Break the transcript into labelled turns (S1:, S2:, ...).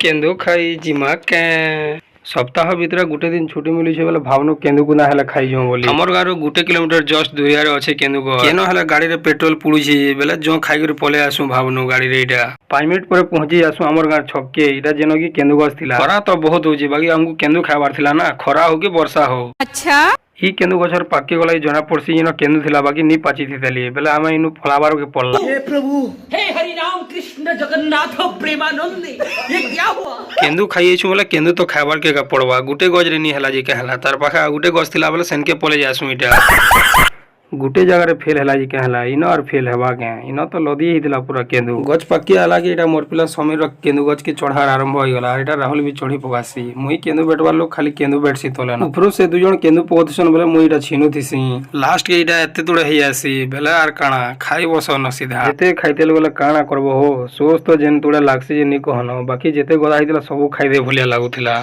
S1: केंदू खाई जिमा के सप्ताह भितर गुटे दिन छुट्टी मिली बेले भावनु केंदू को ना हेला खाई जाऊं बोली हमर गारो गुटे किलोमीटर जस्ट दूरिया रे अछि केंदू को केनो हेला गाड़ी रे पेट्रोल पुडुछि बेले जो खाई कर पले आसु भावनु गाड़ी रे इटा 5 मिनिट पर पहुंची आसु हमर गार छक्के इटा जेनो की केंदू गस थिला खरा तो बहुत होजी बाकी हमको केंदू खाबार थिला ना खरा हो कि वर्षा हो
S2: अच्छा
S1: ही केंदू गछर पाके गला जना पड़सी जिनो केंदू थिला बाकी नी पाची थितली बेले आमे इनु फलाबार के पड़ला
S3: हे प्रभु हे हरि राम कृष्ण जगन्नाथ प्रेमानंद ये क्या हुआ
S1: केंदू खाइए छु बोले केंदू तो खाबार के का पड़वा गुटे गज रे नी हला जे कहला तार पाखा गुटे गज थिला बोले सेन के पले जासु इटा गुटे जगह रे फेल हला जी कहला इनो और फेल हेबा के इनो तो लदी हितला पूरा केंदू गज पक्की आला के एटा मोर पिला समीर केंदू गज के चढ़ार आरंभ होई गला एटा राहुल भी चढ़ी पगासी मुई केंदू बैठवा लोग खाली केंदू बैठसी तोले ना ऊपर से दुजण केंदू पोजिशन बोले मुई एटा छिनु थिसी लास्ट के एटा एते तुड़े हेई आसी बेला आर काना खाई बस न सीधा एते खाइतेल बोले काना करबो हो सोच तो जेन तुड़े लागसी जे नी कहनो बाकी जेते गदा हितला सब खाइ दे भलिया लागुथिला।